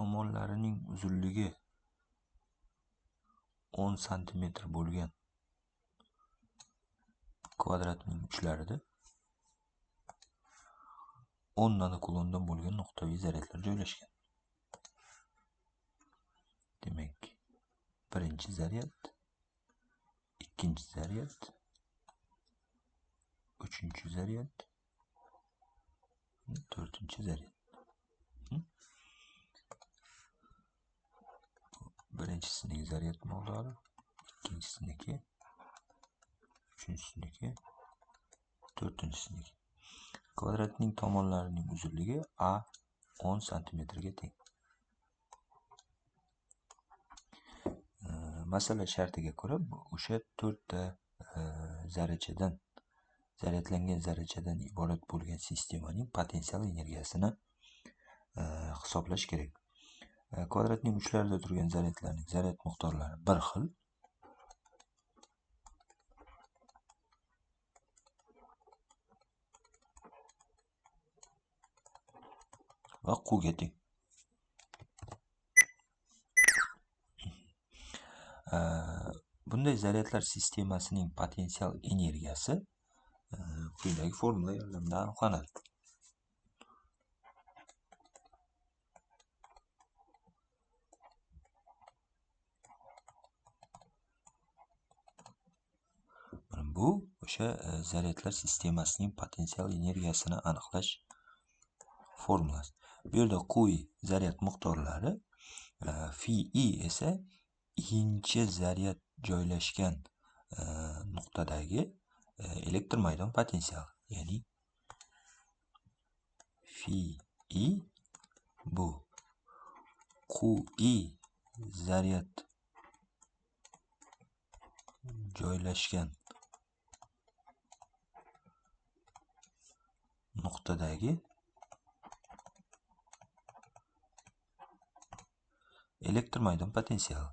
tomonlarining uzunligi 10 cm bo'lgan kvadratning uchlarida 10 nanokulondan bo'lgan nuqtaviy zaryadlar joylashgan. Demak, birinchi zaryad, ikkinchi zaryad, uchinchi zaryad, to'rtinchi zaryad. Birinchisining zaryad miqdori, ikkinchisiniki, uchinchisiniki, to'rtinchisiniki. Kvadratning tomonlarining uzunligi A 10 cm ga teng. Masala shartiga ko'ra o'sha 4 ta zaryadlangan zarrachadan iborat bo'lgan sistemaning potensial energiyasini hisoblash kerak. Kvadratning uchlarida turgan zaryadlarning zaryad miqdorlari bir xil. Va Q'ga teng. Bunday zaryadlar sistemasining potensial energiyasi quyidagi formula yordamida aniqlanadi. Bu o'sha zaryadlar sistemasining potensial energiyasini aniqlash formulasi. Bu yerda Q zaryad miqdorlari, phi esa ikkinchi zaryad joylashgan nuqtadagi elektr maydon potensiali, ya'ni phi bu Qi zaryad joylashgan nuqtadagi elektr maydon potensiali.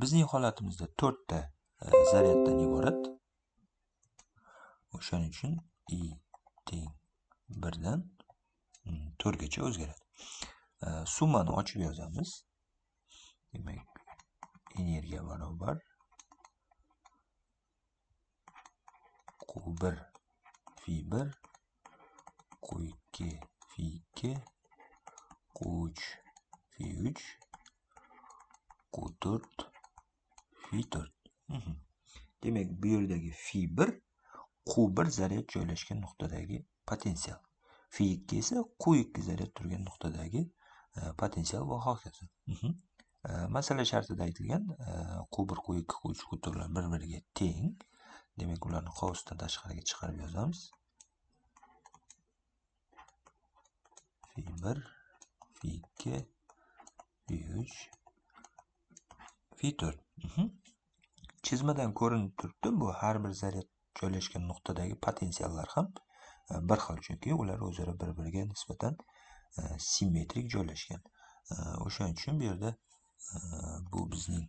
Bizning holatimizda 4 ta zaryaddan iborat. O'shaning uchun I teng 1 dan 4 gacha o'zgaradi. Summani ochib yozamiz. Demak, energiya barobar Q1 phi 1, Q2 phi 2, Q3 phi 3, Q4 phi 4. Demak, bu yerdagi phi 1 Q1 zaryad joylashgan nuqtadagi potensial. Phi 2 esa Q2 zaryad turgan nuqtadagi potensial va hokazo. Masala shartida aytilgan Q1, Q2, Q3, Q4lar bir-biriga teng. Demak, ularni qovusdan tashqariga chiqarib yozamiz. Phi 1, phi 2, phi 3, phi 4. Chizmadan ko'rinib turibdi, bu har bir zaryad joylashgan nuqtadagi potensiallar ham bir xil, chunki ular o'zaro bir-biriga nisbatan simmetrik joylashgan. O'shaning uchun bu yerda bu bizning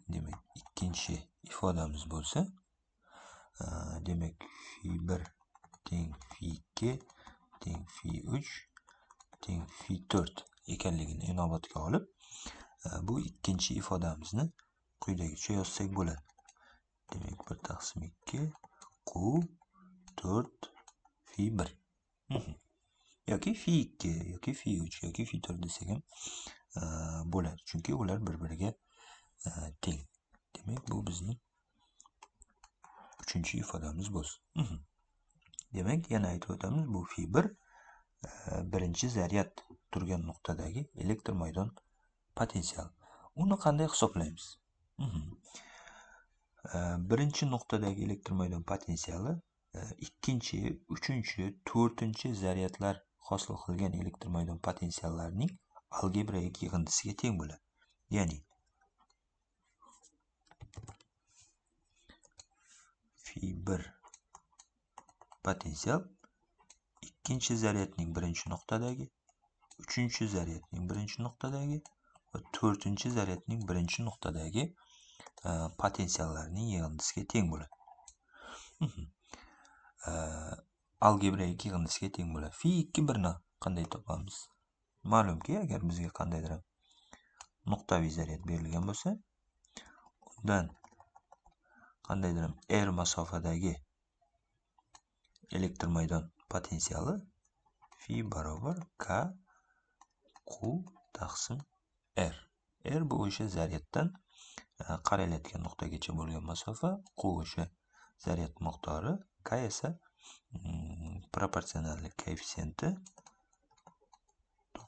demak ikkinchi ifodamiz bo'lsa, demak phi 1 teng phi 2 teng phi 3 teng phi 4 ekanligini inobatga olib, bu ikkinchi ifodamizni quyidagicha yozsak bo'ladi. Demak 1/2 Q 4 phi 1 yoki phi 2 yoki phi 3 yoki phi 4 desak ham bo'ladi, chunki ular bir-biriga teng. Demak, bu bizning uchinchi ifodamiz bo'lsin. Demak, yana aytib o'tamiz, bu phi 1 birinchi zaryad turgan nuqtadagi elektr maydon potensial. Uni qanday hisoblaymiz? Birinchi nuqtadagi elektr maydon potensiali ikkinchi, uchinchi, to'rtinchi zaryadlar hosil qilgan elektr maydon potensiallarining algebroik yig'indisiga teng bo'ladi. Ya'ni phi 1 potensial ikkinchi zaryadning birinchi nuqtadagi, uchinchi zaryadning birinchi nuqtadagi va 4-zaryadning birinchi nuqtadagi potensiallarining yig'indisiga teng bo'ladi. Algebraik yig'indisiga teng bo'ladi. Fi 2 birni qanday topamiz? Ma'lumki, agar bizga qandaydir nuqtaviy zaryad berilgan bo'lsa, undan qandaydir r masofadagi elektr maydon potensiali fi barobar k q taqsim r. R bu o'sha zaryaddan qaralayotgan nuqtagacha bo'lgan masofa, q o'sha zaryad miqdori, k esa proporsionallik koeffitsiyenti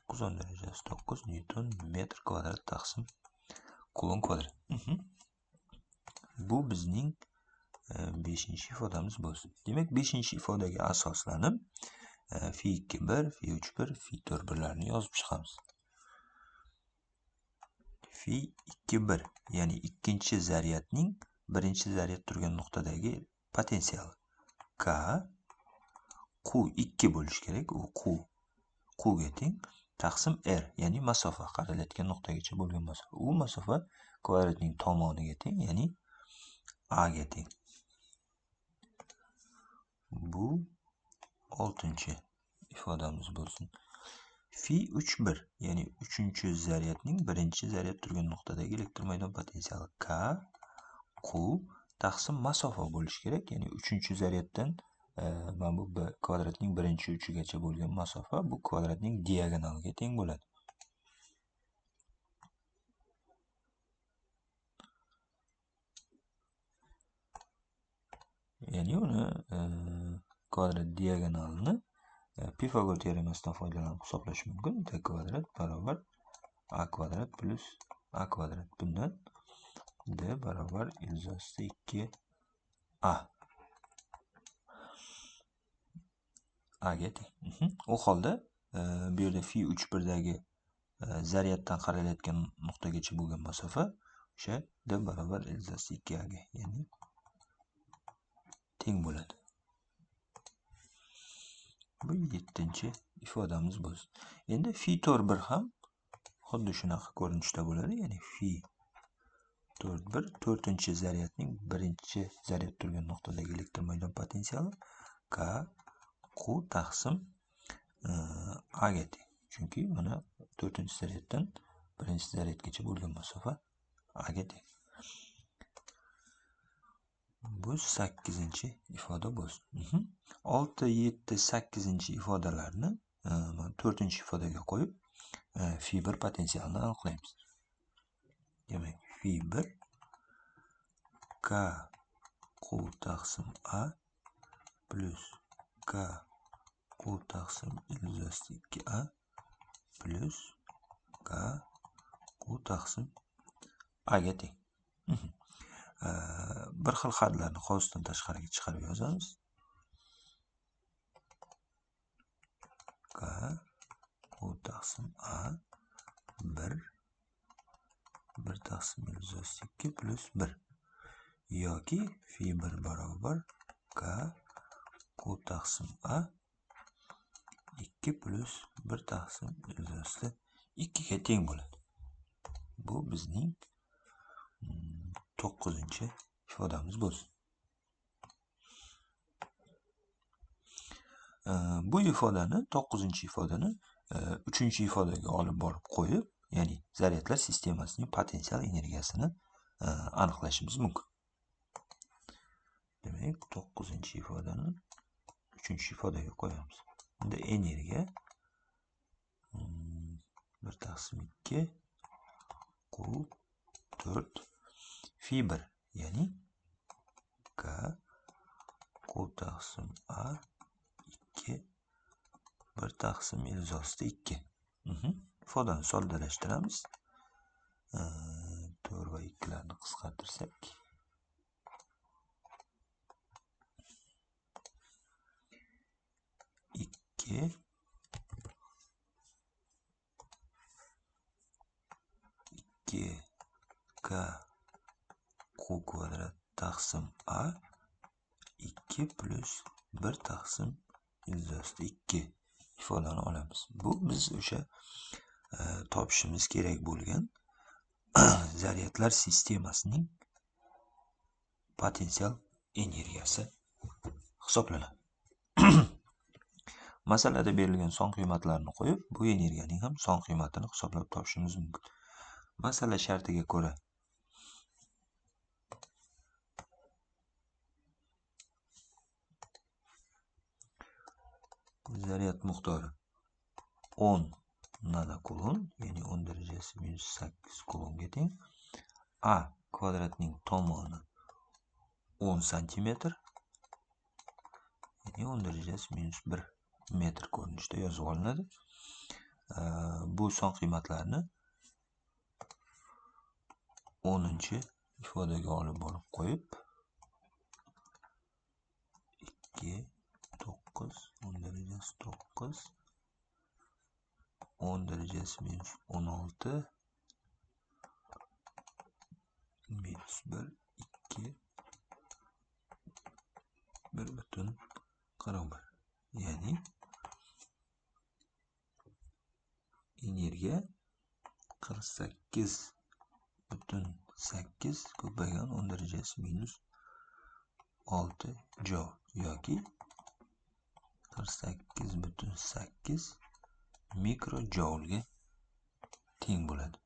9 darajasi 9 Newton metr kvadrat taqsim kulon kvadrat. Bu bizning 5-ifodamiz bo'lsin. Demak, 5-ifodaga asoslanib fi 2 1, fi 3 1, fi 4 birlarni yozib chiqamiz. Fi 2 1, ya'ni ikkinchi zaryadning birinchi zaryad turgan nuqtadagi potensiali k q2 bo'lishi kerak. U q ga teng taqsim r, ya'ni masofa, qaralayotgan nuqtagacha bo'lgan masofa. U masofa kvadratning tomoniga teng, ya'ni a ga teng. Bu 6-ifodamiz bo'lsin. Fi 3 1, ya'ni 3-zaryadning birinchi zaryad turgan nuqtadagi elektr maydon potensiali k q taqsim masofa bo'lishi kerak, ya'ni 3-zaryaddan mana bu kvadratning birinchi uchigacha bo'lgan masofa bu kvadratning diagonaliga teng bo'ladi. Ya'ni uni kvadrat diagonalini Pifagor teoremasidan foydalanib hisoblash mumkin. D kvadrat barobar a kvadrat plus a kvadrat. Bundan d barobar ilzosti 2a. A ga teng. U holda bu yerda fi 3 1dagi zaryaddan qaralayotgan nuqtagacha bo'lgan masofa o'sha d barobar ilzosti 2a ga, ya'ni teng bo'ladi. Bu 7-ifodamiz bo'lsin. Endi fi 4 1 ham xuddi shunaqa ko'rinishda bo'ladi. Ya'ni fi 4 1, 4-zaryadning birinchi zaryad turgan nuqtadagi elektr maydon potensiali k q taqsim a ga teng. Chunki mana 4-zaryaddan birinchi zaryadgacha bo'lgan masofa a ga teng. Bu 8-ifoda bo'lsin. 6, 7, 8-ifodalarni 4-ifodaga qo'yib fi 1 potensialini aniqlaymiz. Demak, fi 1 k q taqsim a plus k q taqsim ilzosti 2a plus k q taqsim a ga teng. Bir xil xatlarni qovusdan tashqariga chiqarib yozamiz. K q taqsim a 1 taqsim ilzosti 2 plus 1 yoki fi 1 barobar k q taqsim a 2 plus 1 taqsim ilzosti 2 ga teng bo'ladi. Bu bizning 9-ifodamiz bo'lsin. Bu ifodani, 9-ifodani 3-ifodaga olib borib qo'yib, ya'ni zaryadlar sistemasining potensial energiyasini aniqlashimiz mumkin. Demak, 9-ifodani 3-ifodaga qo'yamiz. Bunda energiya 1 taqsim 2 q 4 fi 1, ya'ni k q taqsim a 2 1 taqsim ilzosti 2. Ifodani soddalashtiramiz. 4 va 2 larni qisqartirsak 2 k q kvadrat taqsim a 2 plus 1 taqsim ilzosti 2 ifodani olamiz. Bu biz o'sha topishimiz kerak bo'lgan zaryadlar sistemasining potensial energiyasi hisoblanadi. Masalada berilgan son qiymatlarni qo'yib, bu energiyaning ham son qiymatini hisoblab topishimiz mumkin. Masala shartiga ko'ra zaryad miqdori 10 nanokulon, ya'ni 10 darajasi minus 8 kulonga teng. A kvadratning tomoni 10 santimetr, ya'ni 10 darajasi minus 1 metr ko'rinishda yozib olinadi. Bu son qiymatlarni 10-chi ifodaga olib borib qo'yib 2 9 10 darajasi 9 10 darajasi minus 16 minus 1 2 1 butun 41, ya'ni energiya 48,8 ko'paygan 10 darajasi minus 6 joul yoki 48,8 mikrojoulga teng bo'ladi.